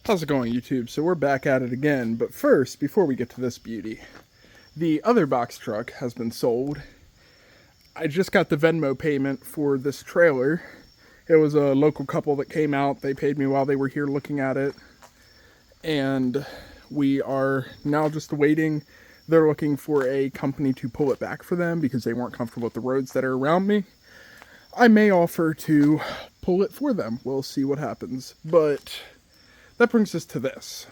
How's it going, YouTube? So we're back at it again, but first, before we get to this beauty, the other box truck has been sold. I just got the Venmo payment for this trailer. It was a local couple that came out. They paid me while they were here looking at it. And we are now just waiting. They're looking for a company to pull it back for them because they weren't comfortable with the roads that are around me. I may offer to pull it for them. We'll see what happens. But that brings us to this.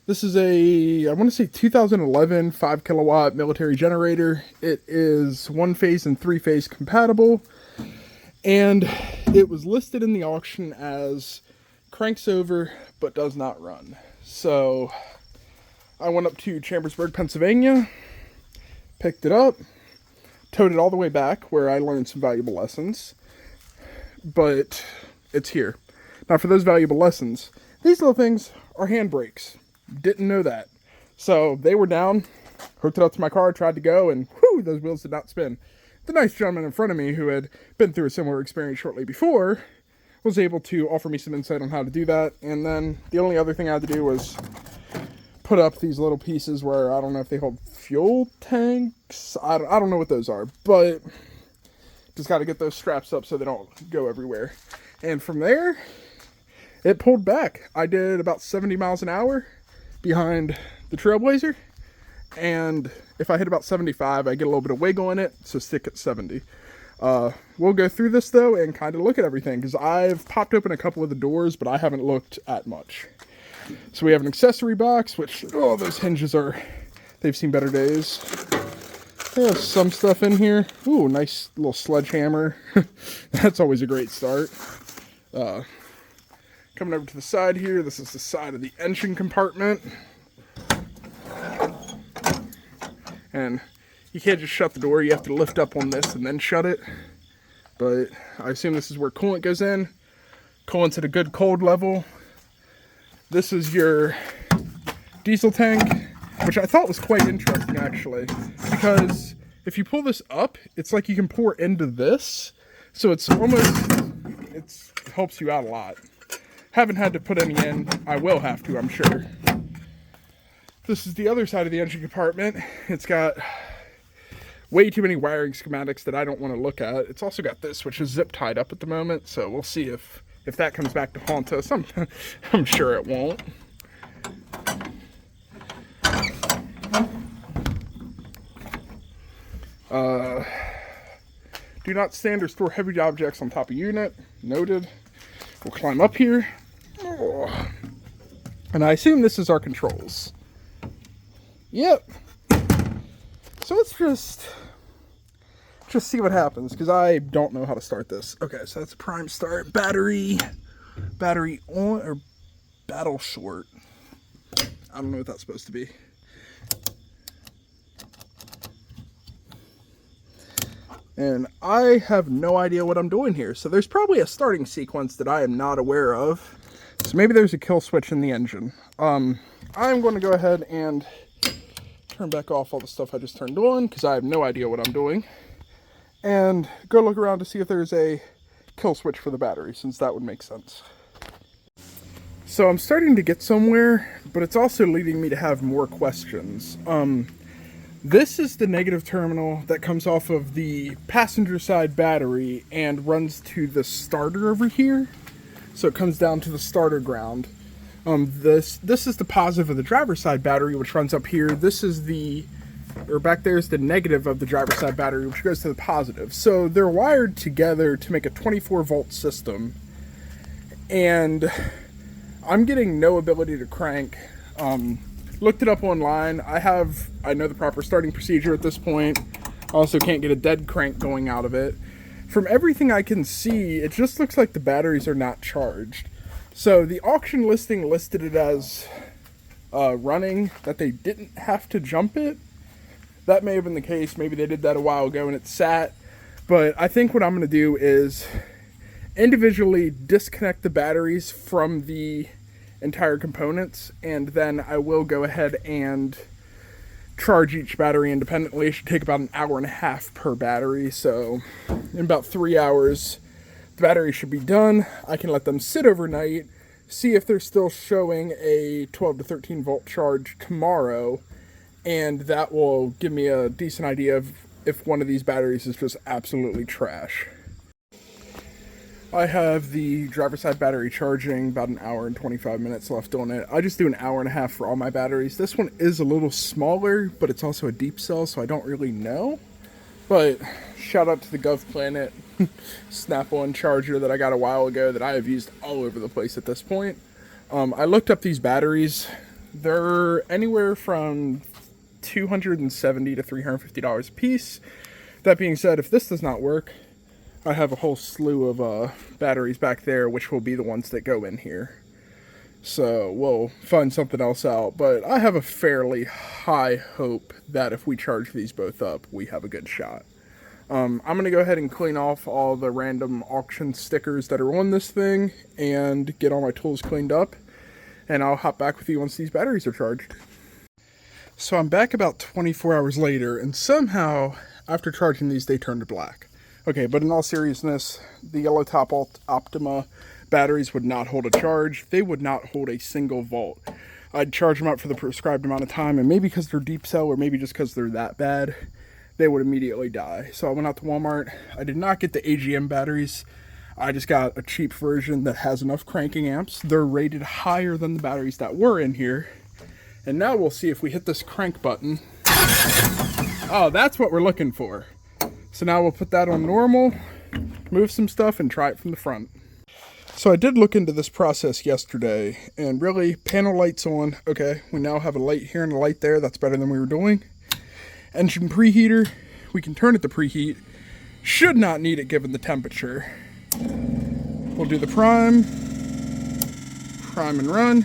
This is I want to say 2011 5 kilowatt military generator. It is 1-phase and 3-phase compatible. And it was listed in the auction as cranks over but does not run. So I went up to Chambersburg, Pennsylvania, picked it up, towed it all the way back where I learned some valuable lessons. But it's here. Now, for those valuable lessons, these little things are handbrakes. Didn't know that. So they were down, hooked it up to my car, tried to go, and whew, those wheels did not spin. The nice gentleman in front of me who had been through a similar experience shortly before was able to offer me some insight on how to do that. And then the only other thing I had to do was put up these little pieces where I don't know if they hold fuel tanks. I don't know what those are, but just got to get those straps up so they don't go everywhere. And from there, it pulled back. I did about 70 miles an hour behind the Trailblazer. And if I hit about 75, I get a little bit of wiggle in it, so stick at 70. We'll go through this, though, and kind of look at everything, because I've popped open a couple of the doors, but I haven't looked at much. So we have an accessory box, which, oh, those hinges they've seen better days. There's some stuff in here. Ooh, nice little sledgehammer. That's always a great start. Coming over to the side here, this is the side of the engine compartment. And you can't just shut the door, you have to lift up on this and then shut it. But I assume this is where coolant goes in. Coolant's at a good cold level. This is your diesel tank, which I thought was quite interesting actually, because if you pull this up, it's like you can pour into this. So it's almost, it helps you out a lot. Haven't had to put any in. I will have to, I'm sure. This is the other side of the engine compartment. It's got way too many wiring schematics that I don't want to look at. It's also got this, which is zip tied up at the moment. So we'll see if that comes back to haunt us. I'm sure it won't. Do not stand or store heavy objects on top of unit. Noted. We'll climb up here. Oh. And I assume this is our controls. Yep. So let's just see what happens, because I don't know how to start this. Okay, so that's a prime start. Battery on, or battle short. I don't know what that's supposed to be. And I have no idea what I'm doing here. So there's probably a starting sequence that I am not aware of. So maybe there's a kill switch in the engine. I'm going to go ahead and turn back off all the stuff I just turned on, because I have no idea what I'm doing. And go look around to see if there's a kill switch for the battery, since that would make sense. So I'm starting to get somewhere, but it's also leading me to have more questions. This is the negative terminal that comes off of the passenger side battery and runs to the starter over here. So it comes down to the starter ground. This is the positive of the driver's side battery, which runs up here. This is back there is the negative of the driver's side battery, which goes to the positive. So they're wired together to make a 24-volt system. And I'm getting no ability to crank. Looked it up online. I know the proper starting procedure at this point. Also can't get a dead crank going out of it. From everything I can see, it just looks like the batteries are not charged. So the auction listing listed it as running, that they didn't have to jump it. That may have been the case. Maybe they did that a while ago and it sat. But I think what I'm going to do is individually disconnect the batteries from the entire components, and then I will go ahead and charge each battery independently. It should take about an hour and a half per battery, so in about 3 hours the battery should be done. I can let them sit overnight, see if they're still showing a 12 to 13 volt charge tomorrow, and that will give me a decent idea of if one of these batteries is just absolutely trash. I have the driver's side battery charging, about an hour and 25 minutes left on it. I just do an hour and a half for all my batteries. This one is a little smaller, but it's also a deep cell, so I don't really know. But shout out to the Govplanet snap-on charger that I got a while ago that I have used all over the place at this point. I looked up these batteries. They're anywhere from $270 to $350 a piece. That being said, if this does not work, I have a whole slew of batteries back there, which will be the ones that go in here. So we'll find something else out. But I have a fairly high hope that if we charge these both up, we have a good shot. I'm going to go ahead and clean off all the random auction stickers that are on this thing and get all my tools cleaned up. And I'll hop back with you once these batteries are charged. So I'm back about 24 hours later, and somehow, after charging these, they turned to black. Okay, but in all seriousness, the yellow top Optima batteries would not hold a charge. They would not hold a single volt. I'd charge them up for the prescribed amount of time, and maybe because they're deep cell, or maybe just because they're that bad, they would immediately die. So I went out to Walmart. I did not get the AGM batteries. I just got a cheap version that has enough cranking amps. They're rated higher than the batteries that were in here. And now we'll see if we hit this crank button. Oh, that's what we're looking for. So now we'll put that on normal, move some stuff, and try it from the front. So I did look into this process yesterday, and really, panel lights on. Okay, we now have a light here and a light there. That's better than we were doing. Engine preheater, we can turn it to preheat. Should not need it given the temperature. We'll do the prime and run.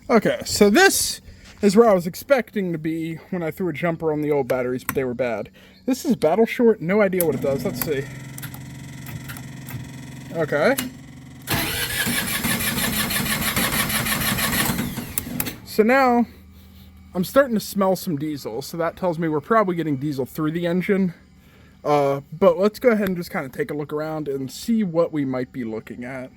Okay, so this is where I was expecting to be when I threw a jumper on the old batteries, but they were bad. This is battle short, no idea what it does. Let's see. Okay. So now, I'm starting to smell some diesel, so that tells me we're probably getting diesel through the engine. But let's go ahead and just kind of take a look around and see what we might be looking at.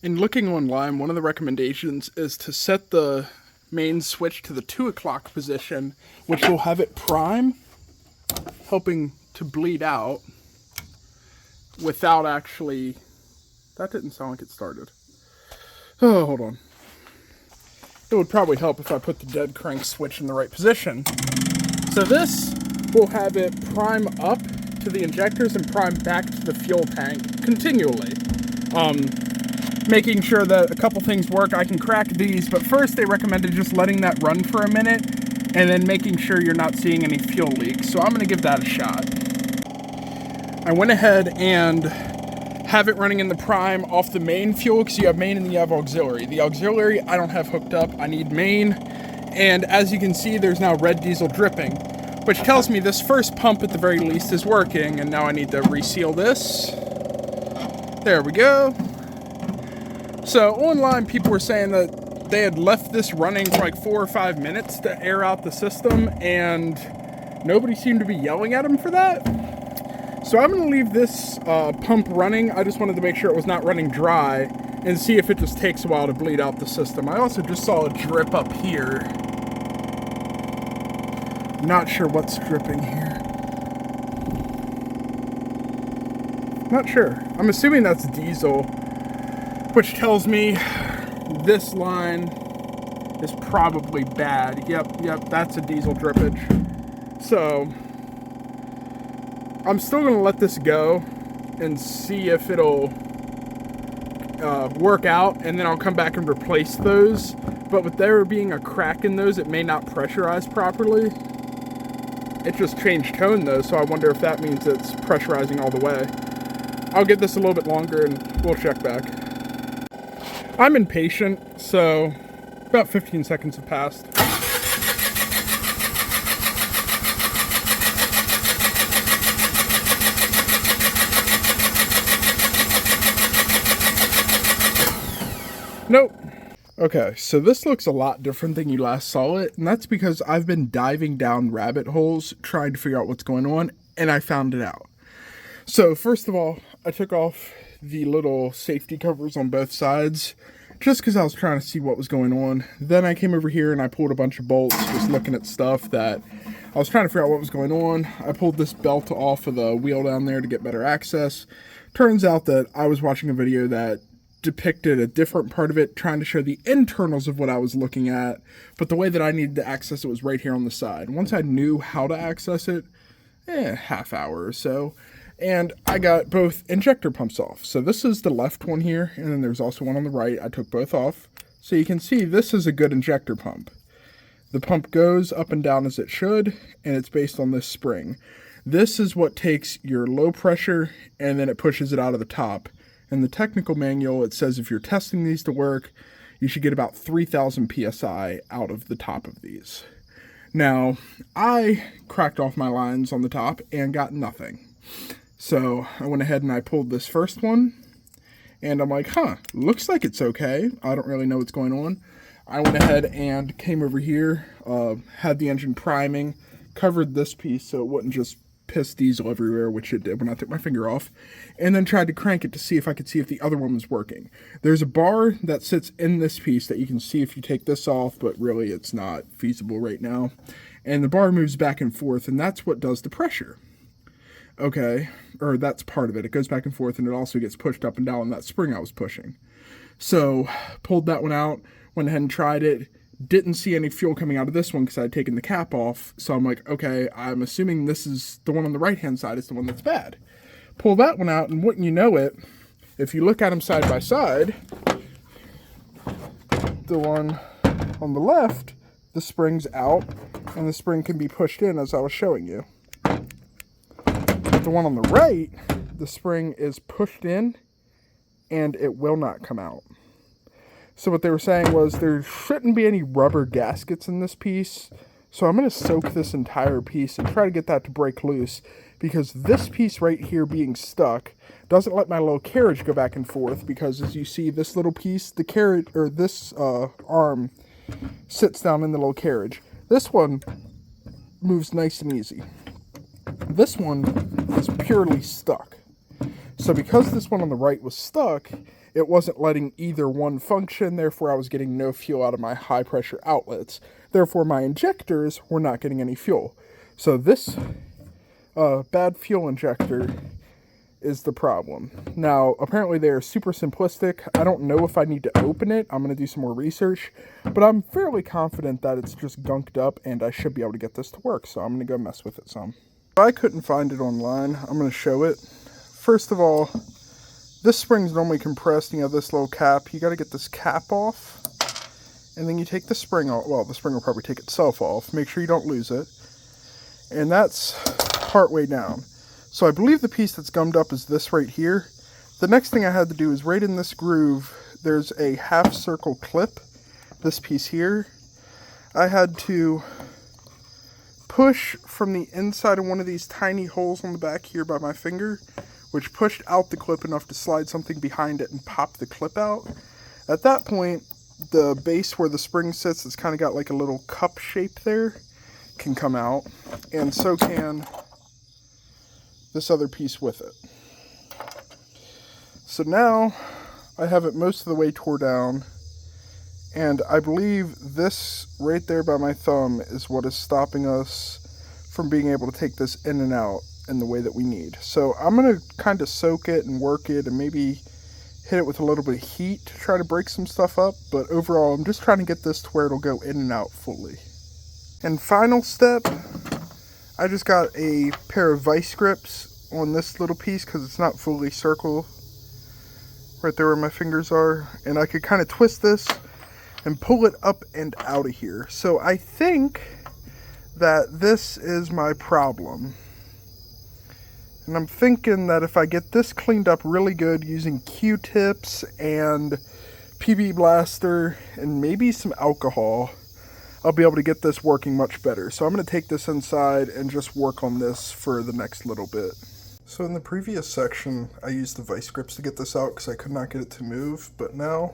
In looking online, one of the recommendations is to set the main switch to the 2 o'clock position, which will have it prime, helping to bleed out without actually... That didn't sound like it started. Oh, hold on. It would probably help if I put the dead crank switch in the right position. So this will have it prime up to the injectors and prime back to the fuel tank continually. Making sure that a couple things work. I can crack these, but first they recommended just letting that run for a minute and then making sure you're not seeing any fuel leaks. So I'm going to give that a shot. I went ahead and have it running in the prime off the main fuel, because you have main and you have auxiliary. The auxiliary I don't have hooked up. I need main. And as you can see, there's now red diesel dripping, which tells me this first pump at the very least is working. And now I need to reseal this. There we go. So online, people were saying that they had left this running for like 4 or 5 minutes to air out the system, and nobody seemed to be yelling at them for that. So I'm going to leave this pump running. I just wanted to make sure it was not running dry and see if it just takes a while to bleed out the system. I also just saw a drip up here. Not sure what's dripping here. Not sure. I'm assuming that's diesel, which tells me this line is probably bad. Yep, that's a diesel drippage. So I'm still going to let this go and see if it'll work out, and then I'll come back and replace those. But with there being a crack in those, it may not pressurize properly. It just changed tone though, so I wonder if that means it's pressurizing all the way. I'll give this a little bit longer and we'll check back. I'm impatient, so about 15 seconds have passed. Nope. Okay, so this looks a lot different than you last saw it, and that's because I've been diving down rabbit holes trying to figure out what's going on, and I found it out. So first of all, I took off the little safety covers on both sides just because I was trying to see what was going on. Then I came over here and I pulled a bunch of bolts, just looking at stuff that I was trying to figure out what was going on. I pulled this belt off of the wheel down there to get better access. Turns out that I was watching a video that depicted a different part of it, trying to show the internals of what I was looking at, but the way that I needed to access it was right here on the side. Once I knew how to access it, half hour or so, and I got both injector pumps off. So this is the left one here, and then there's also one on the right. I took both off. So you can see this is a good injector pump. The pump goes up and down as it should, and it's based on this spring. This is what takes your low pressure, and then it pushes it out of the top. In the technical manual, it says if you're testing these to work, you should get about 3,000 PSI out of the top of these. Now, I cracked off my lines on the top and got nothing. So I went ahead and I pulled this first one, and I'm like, looks like it's okay. I don't really know what's going on. I went ahead and came over here, had the engine priming, covered this piece so it wouldn't just piss diesel everywhere, which it did when I took my finger off, and then tried to crank it to see if I could see if the other one was working. There's a bar that sits in this piece that you can see if you take this off, but really it's not feasible right now. And the bar moves back and forth, and that's what does the pressure. Okay, or that's part of it. It goes back and forth, and it also gets pushed up and down on that spring I was pushing. So, pulled that one out, went ahead and tried it. Didn't see any fuel coming out of this one because I had taken the cap off. So I'm like, okay, I'm assuming this is the one on the right-hand side is the one that's bad. Pull that one out, and wouldn't you know it, if you look at them side by side, the one on the left, the spring's out, and the spring can be pushed in as I was showing you. The one on the right, the spring is pushed in and it will not come out. So what they were saying was there shouldn't be any rubber gaskets in this piece. So I'm going to soak this entire piece and try to get that to break loose, because this piece right here being stuck doesn't let my little carriage go back and forth, because as you see, this little piece, the carriage, or this arm sits down in the little carriage. This one moves nice and easy. This one is purely stuck. So because this one on the right was stuck, it wasn't letting either one function, therefore I was getting no fuel out of my high pressure outlets. Therefore my injectors were not getting any fuel. So this bad fuel injector is the problem. Now, apparently they are super simplistic. I don't know if I need to open it. I'm going to do some more research, but I'm fairly confident that it's just gunked up and I should be able to get this to work. So I'm going to go mess with it some. If I couldn't find it online, I'm going to show it. First of all, this spring's normally compressed, you have this little cap. You got to get this cap off, and then you take the spring off. Well, the spring will probably take itself off. Make sure you don't lose it. And that's part way down. So I believe the piece that's gummed up is this right here. The next thing I had to do is right in this groove, there's a half circle clip, this piece here. I had to push from the inside of one of these tiny holes on the back here by my finger, which pushed out the clip enough to slide something behind it and pop the clip out. At that point, the base where the spring sits, it's kind of got like a little cup shape there, can come out, and so can this other piece with it. So now I have it most of the way tore down, and I believe this right there by my thumb is what is stopping us from being able to take this in and out in the way that we need. So I'm going to kind of soak it and work it and maybe hit it with a little bit of heat to try to break some stuff up, but overall I'm just trying to get this to where it'll go in and out fully. And final step, I just got a pair of vice grips on this little piece because it's not fully circle right there where my fingers are, and I could kind of twist this and pull it up and out of here. So I think that this is my problem. And I'm thinking that if I get this cleaned up really good using Q-tips and PB Blaster and maybe some alcohol, I'll be able to get this working much better. So I'm going to take this inside and just work on this for the next little bit. So in the previous section, I used the vice grips to get this out because I could not get it to move, but now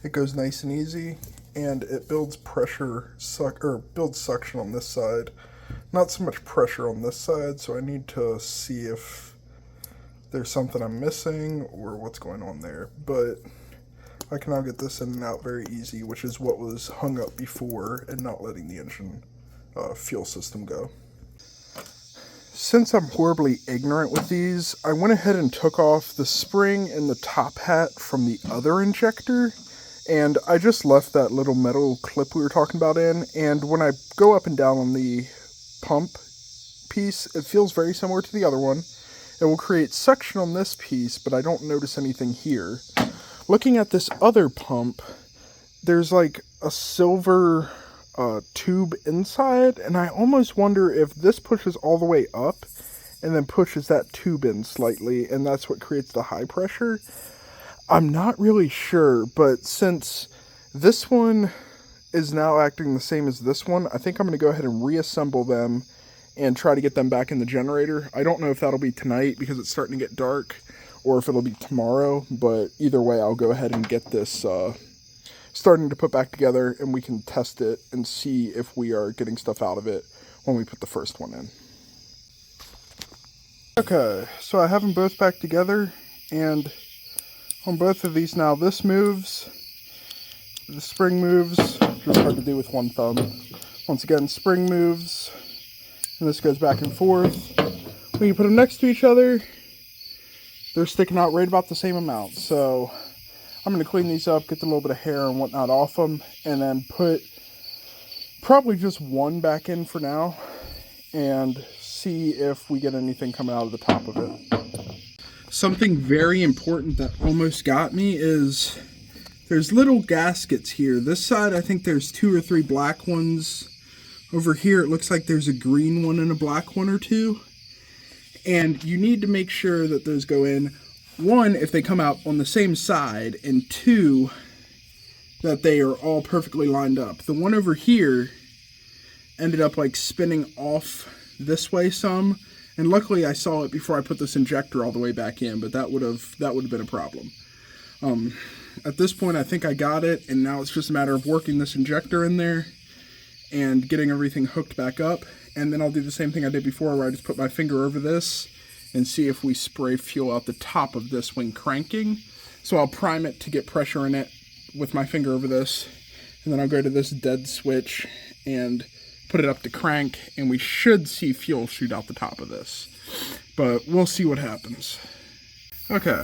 It goes nice and easy, and it builds builds suction on this side. Not so much pressure on this side, so I need to see if there's something I'm missing or what's going on there. But I can now get this in and out very easy, which is what was hung up before and not letting the engine fuel system go. Since I'm horribly ignorant with these, I went ahead and took off the spring and the top hat from the other injector, and I just left that little metal clip we were talking about in, and when I go up and down on the pump piece, it feels very similar to the other one. It will create suction on this piece, but I don't notice anything here. Looking at this other pump, there's like a silver tube inside, and I almost wonder if this pushes all the way up and then pushes that tube in slightly, and that's what creates the high pressure. I'm not really sure, but since this one is now acting the same as this one, I think I'm going to go ahead and reassemble them and try to get them back in the generator. I don't know if that'll be tonight because it's starting to get dark, or if it'll be tomorrow, but either way, I'll go ahead and get this starting to put back together, and we can test it and see if we are getting stuff out of it when we put the first one in. Okay, so I have them both back together, and on both of these now, this moves, the spring moves, just hard to do with one thumb. Once again, spring moves, and this goes back and forth. When you put them next to each other, they're sticking out right about the same amount. So I'm going to clean these up, get the little bit of hair and whatnot off them, and then put probably just one back in for now, and see if we get anything coming out of the top of it. Something very important that almost got me is there's little gaskets here. This side, I think there's 2 or 3 black ones. Over here, it looks like there's a green one and a black one or two. And you need to make sure that those go in. 1, if they come out on the same side, and 2, that they are all perfectly lined up. The one over here ended up like spinning off this way some. And luckily I saw it before I put this injector all the way back in, but that would have been a problem. At this point, I think I got it, and now it's just a matter of working this injector in there and getting everything hooked back up. And then I'll do the same thing I did before, where I just put my finger over this and see if we spray fuel out the top of this when cranking. So I'll prime it to get pressure in it with my finger over this, and then I'll go to this dead switch and put it up to crank, and we should see fuel shoot out the top of this, but we'll see what happens. Okay,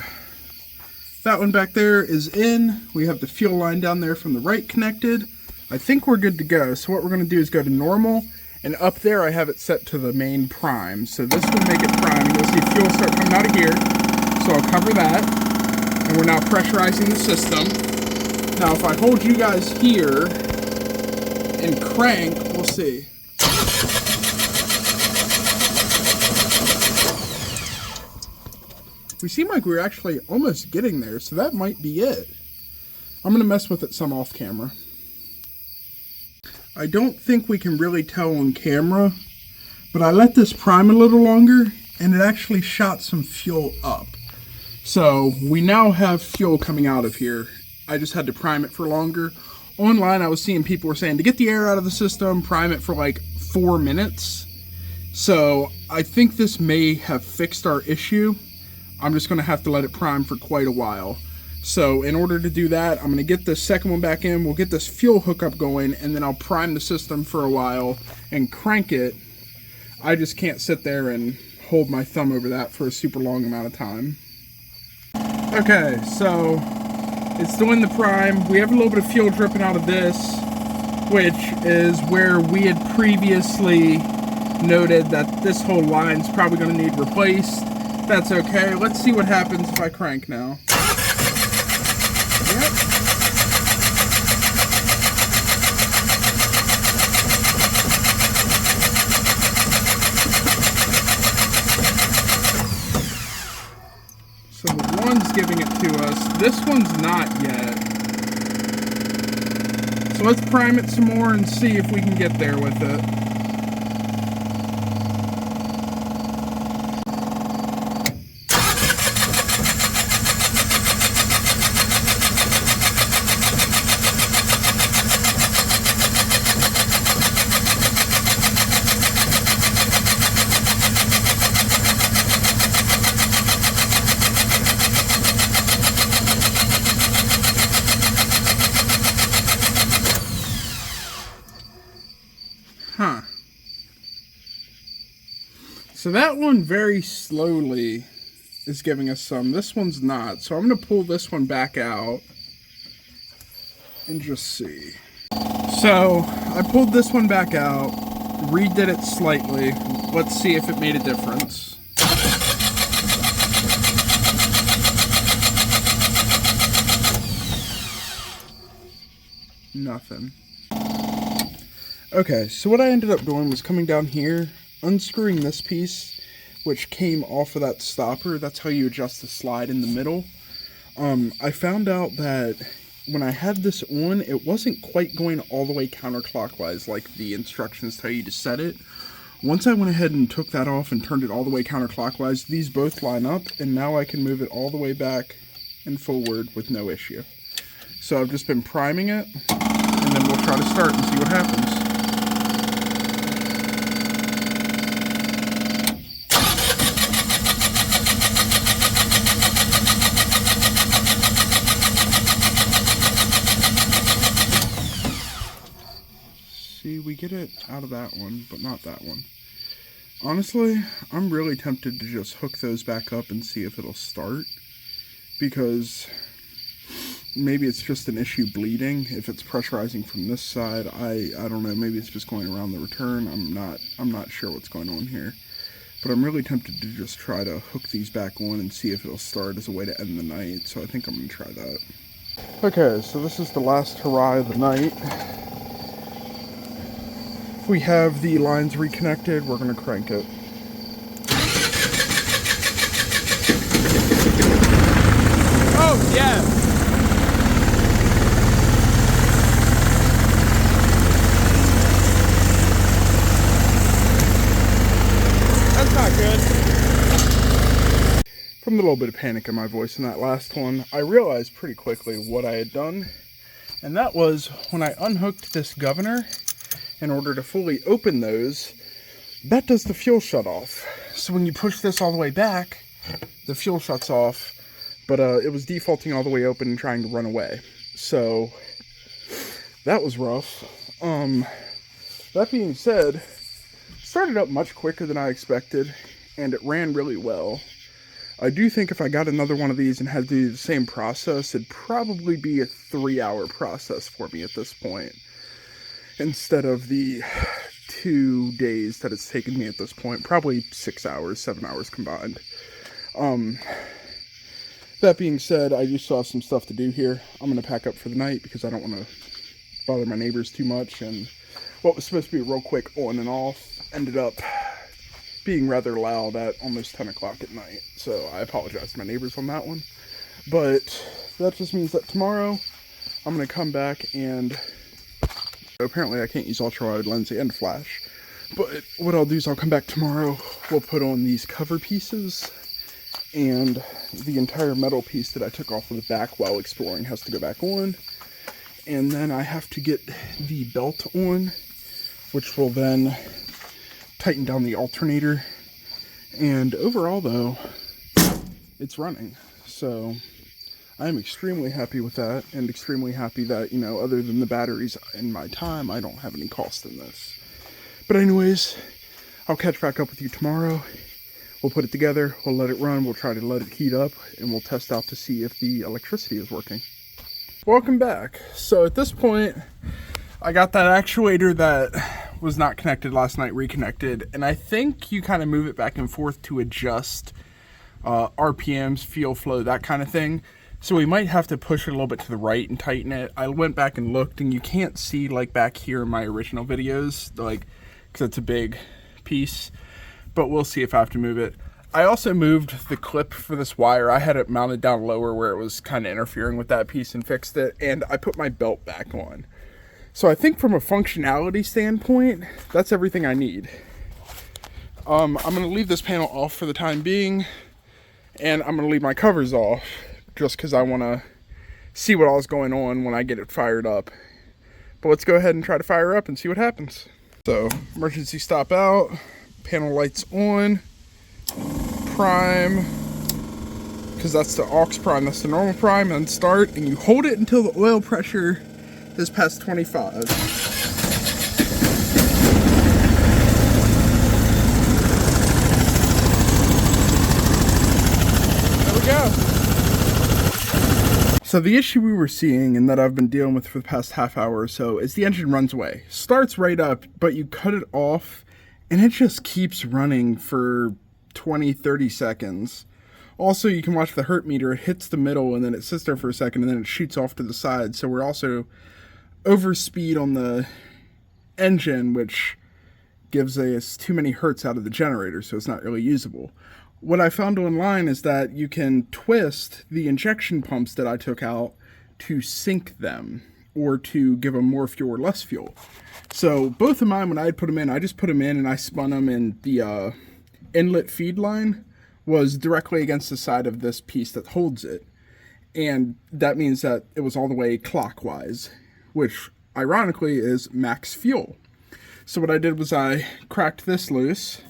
that one back there is in. We have the fuel line down there from the right connected. I think we're good to go. So what we're going to do is go to normal, and up there I have it set to the main prime. So this will make it prime, and you'll see fuel start coming out of here. So I'll cover that, and we're now pressurizing the system. Now if I hold you guys here and crank, we'll see. We seem like we're actually almost getting there, so that might be it. I'm going to mess with it some off camera. I don't think we can really tell on camera, but I let this prime a little longer, and it actually shot some fuel up. So we now have fuel coming out of here. I just had to prime it for longer. Online, I was seeing people were saying to get the air out of the system, prime it for like 4 minutes. So I think this may have fixed our issue. I'm just going to have to let it prime for quite a while. So in order to do that, I'm going to get this second one back in. We'll get this fuel hookup going, and then I'll prime the system for a while and crank it. I just can't sit there and hold my thumb over that for a super long amount of time. Okay, so it's doing the prime. We have a little bit of fuel dripping out of this, which is where we had previously noted that this whole line's probably going to need replaced. That's okay. Let's see what happens if I crank now. Yep. So the one's giving it to us. This one's not yet. So let's prime it some more and see if we can get there with it. So that one very slowly is giving us some. This one's not. So I'm going to pull this one back out and just see. So I pulled this one back out, redid it slightly. Let's see if it made a difference. Nothing. Okay, so what I ended up doing was coming down here, unscrewing this piece, which came off of that stopper. That's how you adjust the slide in the middle. I found out that when I had this on, it wasn't quite going all the way counterclockwise like the instructions tell you to set it. Once I went ahead and took that off and turned it all the way counterclockwise, these both line up, and now I can move it all the way back and forward with no issue. So I've just been priming it, and then we'll try to start and see what happens. See, we get it out of that one, but not that one. Honestly, I'm really tempted to just hook those back up and see if it'll start, because maybe it's just an issue bleeding. If it's pressurizing from this side, I don't know, maybe it's just going around the return. I'm not sure what's going on here. But I'm really tempted to just try to hook these back on and see if it'll start as a way to end the night. So I think I'm going to try that. Okay, so this is the last hurrah of the night. If we have the lines reconnected, we're going to crank it. Oh, yeah! Good. From the little bit of panic in my voice in that last one, I realized pretty quickly what I had done, and that was when I unhooked this governor in order to fully open those, that does the fuel shut off. So when you push this all the way back, the fuel shuts off, but it was defaulting all the way open and trying to run away. So that was rough. That being said, started up much quicker than I expected, and it ran really well. I do think if I got another one of these and had to do the same process, it'd probably be a 3-hour process for me at this point, instead of the 2 days that it's taken me at this point. Probably 6 hours, 7 hours combined. That being said, I just saw some stuff to do here. I'm going to pack up for the night because I don't want to bother my neighbors too much, and what was supposed to be a real quick on and off ended up being rather loud at almost 10 o'clock at night. So I apologize to my neighbors on that one. But that just means that tomorrow I'm going to come back and apparently I can't use ultra-wide lens and flash. But what I'll do is I'll come back tomorrow. We'll put on these cover pieces, and the entire metal piece that I took off of the back while exploring has to go back on. And then I have to get the belt on, which will then tighten down the alternator. And overall though, it's running. So I'm extremely happy with that, and extremely happy that, you know, other than the batteries and my time, I don't have any cost in this. But anyways, I'll catch back up with you tomorrow. We'll put it together, we'll let it run, we'll try to let it heat up, and we'll test out to see if the electricity is working. Welcome back. So at this point, I got that actuator that was not connected last night reconnected, and I think you kind of move it back and forth to adjust RPMs, fuel flow, that kind of thing. So we might have to push it a little bit to the right and tighten it. I went back and looked, and you can't see like back here in my original videos, like, because it's a big piece, but we'll see if I have to move it. I also moved the clip for this wire. I had it mounted down lower where it was kind of interfering with that piece and fixed it, and I put my belt back on. So I think from a functionality standpoint, that's everything I need. I'm going to leave this panel off for the time being, and I'm going to leave my covers off just because I want to see what all's going on when I get it fired up. But let's go ahead and try to fire up and see what happens. So, emergency stop out, panel lights on, prime, because that's the aux prime, that's the normal prime, and start, and you hold it until the oil pressure is past 25. So the issue we were seeing and that I've been dealing with for the past half hour or so is the engine runs away. Starts right up, but you cut it off and it just keeps running for 20-30 seconds. Also, you can watch the hertz meter. It hits the middle and then it sits there for a second and then it shoots off to the side. So we're also over speed on the engine, which gives us too many hertz out of the generator, so it's not really usable. What I found online is that you can twist the injection pumps that I took out to sync them or to give them more fuel or less fuel. So both of mine, when I put them in, I just put them in and I spun them, and the inlet feed line was directly against the side of this piece that holds it. And that means that it was all the way clockwise, which ironically is max fuel. So what I did was I cracked this loose,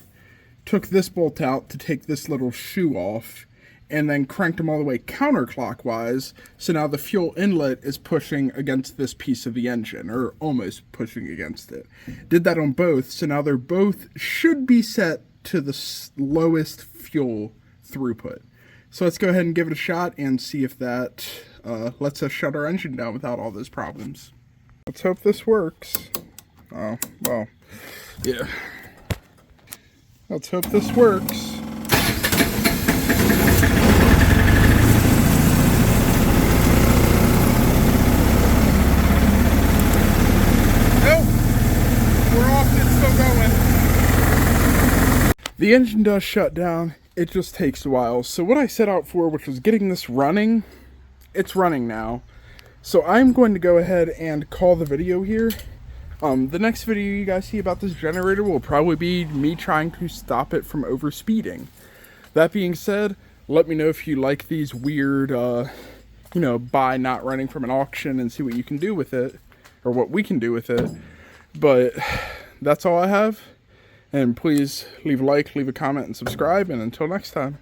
took this bolt out to take this little shoe off, and then cranked them all the way counterclockwise. So now the fuel inlet is pushing against this piece of the engine, or almost pushing against it. Did that on both, so now they're both should be set to the lowest fuel throughput. So let's go ahead and give it a shot and see if that lets us shut our engine down without all those problems. Let's hope this works. Oh, well, yeah. Let's hope this works. Nope. We're off. It's still going. The engine does shut down. It just takes a while. So what I set out for, which was getting this running, it's running now. So I'm going to go ahead and call the video here. The next video you guys see about this generator will probably be me trying to stop it from overspeeding. That being said, let me know if you like these weird, buy not running from an auction, and see what you can do with it, or what we can do with it. But that's all I have. And please leave a like, leave a comment, and subscribe. And until next time.